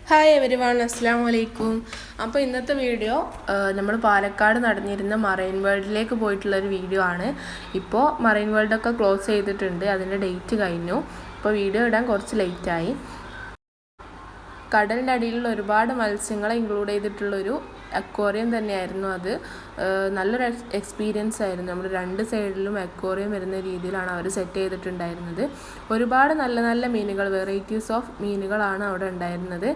Hi everyone, അസ്സലാമു അലൈക്കും. അപ്പോൾ ഇന്നത്തെ വീഡിയോ നമ്മൾ പാലക്കാട് നടന്നിരുന്ന മറൈൻ വേൾഡിലേക്ക് പോയിട്ടുള്ളൊരു വീഡിയോ ആണ്. ഇപ്പോൾ മറൈൻ വേൾഡൊക്കെ ക്ലോസ് ചെയ്തിട്ടുണ്ട്, അതിൻ്റെ ഡേറ്റ് കഴിഞ്ഞു. ഇപ്പോൾ വീഡിയോ ഇടാൻ കുറച്ച് ലേറ്റായി. കടലിൻ്റെ അടിയിലുള്ള ഒരുപാട് മത്സ്യങ്ങളെ ഇൻക്ലൂഡ് ചെയ്തിട്ടുള്ളൊരു അക്വേറിയം തന്നെയായിരുന്നു അത്. നല്ലൊരു എക്സ്പീരിയൻസ് ആയിരുന്നു. നമ്മൾ രണ്ട് സൈഡിലും അക്വേറിയം വരുന്ന രീതിയിലാണ് അവർ സെറ്റ് ചെയ്തിട്ടുണ്ടായിരുന്നത്. ഒരുപാട് നല്ല നല്ല മീനുകൾ, വെറൈറ്റീസ് ഓഫ് മീനുകളാണ് അവിടെ ഉണ്ടായിരുന്നത്.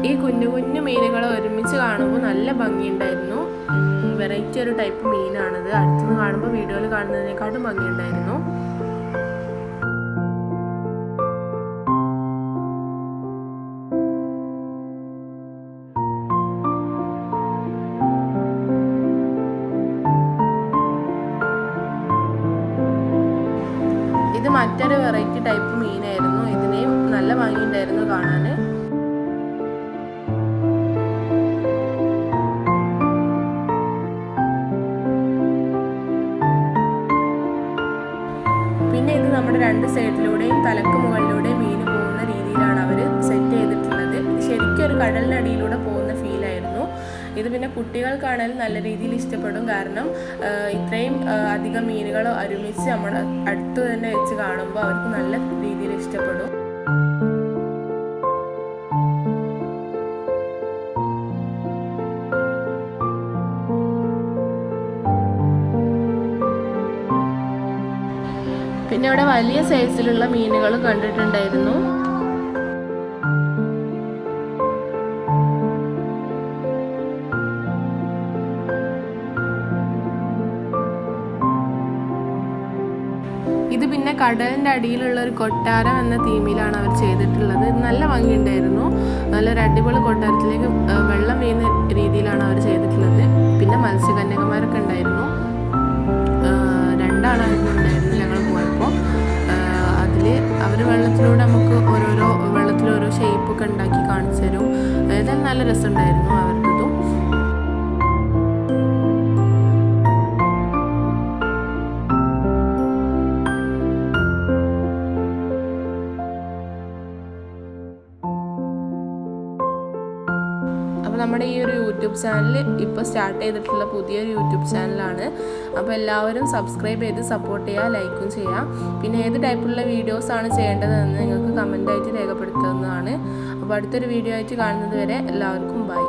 ഈ കുഞ്ഞു കുഞ്ഞു മീനുകളെ ഒരുമിച്ച് കാണുമ്പോൾ നല്ല ഭംഗിയുണ്ടായിരുന്നു. വെറൈറ്റി ഒരു ടൈപ്പ് മീനാണത്. അടുത്തുനിന്ന് കാണുമ്പോൾ വീഡിയോയിൽ കാണുന്നതിനെക്കാട്ടും ഭംഗിയുണ്ടായിരുന്നു. ഇത് മറ്റൊരു വെറൈറ്റി ടൈപ്പ് മീനായിരുന്നു. ഇതിനെയും നല്ല ഭംഗിയുണ്ടായിരുന്നു കാണാൻ. പിന്നെ ഇത് നമ്മുടെ രണ്ട് സൈഡിലൂടെയും തലക്ക് മുകളിലൂടെയും മീൻ പോകുന്ന രീതിയിലാണ് അവർ സെറ്റ് ചെയ്തിട്ടുള്ളത്. ശരിക്കും ഒരു കടലിനടിയിലൂടെ പോകുന്ന ഫീലായിരുന്നു ഇത്. പിന്നെ കുട്ടികൾക്കാണെങ്കിലും നല്ല രീതിയിൽ ഇഷ്ടപ്പെടും. കാരണം ഇത്രയും അധികം മീനുകൾ ഒരുമിച്ച് നമ്മുടെ അടുത്ത് തന്നെ വെച്ച് കാണുമ്പോൾ അവർക്ക് നല്ല രീതിയിൽ ഇഷ്ടപ്പെടും. പിന്നെ ഇവിടെ വലിയ സൈസിലുള്ള മീനുകൾ കണ്ടിട്ടുണ്ടായിരുന്നു. ഇത് പിന്നെ കടലിൻ്റെ അടിയിലുള്ള ഒരു കൊട്ടാരം എന്ന തീമിലാണ് അവർ ചെയ്തിട്ടുള്ളത്. ഇത് നല്ല ഭംഗിയുണ്ടായിരുന്നു. നല്ലൊരു അടിപൊളി കൊട്ടാരത്തിലേക്ക് വെള്ളം വീഴുന്ന രീതിയിലാണ് അവർ ചെയ്തിട്ടുള്ളത്. പിന്നെ മത്സ്യകന്യകമാരൊക്കെ ഉണ്ടായിരുന്നു. രണ്ടാളായിരുന്നു ഉണ്ടായിരുന്നു ഞങ്ങൾ പോയപ്പോൾ. അതിൽ അവർ വെള്ളത്തിലൂടെ നമുക്ക് വെള്ളത്തിലോരോ ഷേപ്പൊക്കെ ഉണ്ടാക്കി കാണിച്ചു തരും. ഏതായാലും നല്ല രസമുണ്ടായിരുന്നു അവരുടേതും. അപ്പോൾ നമ്മുടെ ഈ ഒരു യൂട്യൂബ് ചാനൽ ഇപ്പോൾ സ്റ്റാർട്ട് ചെയ്തിട്ടുള്ള പുതിയൊരു യൂട്യൂബ് ചാനലാണ്. അപ്പോൾ എല്ലാവരും സബ്സ്ക്രൈബ് ചെയ്ത് സപ്പോർട്ട് ചെയ്യുക, ലൈക്കും ചെയ്യുക. പിന്നെ ഏത് ടൈപ്പിലുള്ള വീഡിയോസാണ് ചെയ്യേണ്ടതെന്ന് നിങ്ങൾക്ക് കമൻ്റായിട്ട് രേഖപ്പെടുത്തുന്നതാണ്. അപ്പോൾ അടുത്തൊരു വീഡിയോ ആയിട്ട് കാണുന്നത് വരെ എല്ലാവർക്കും ബൈ.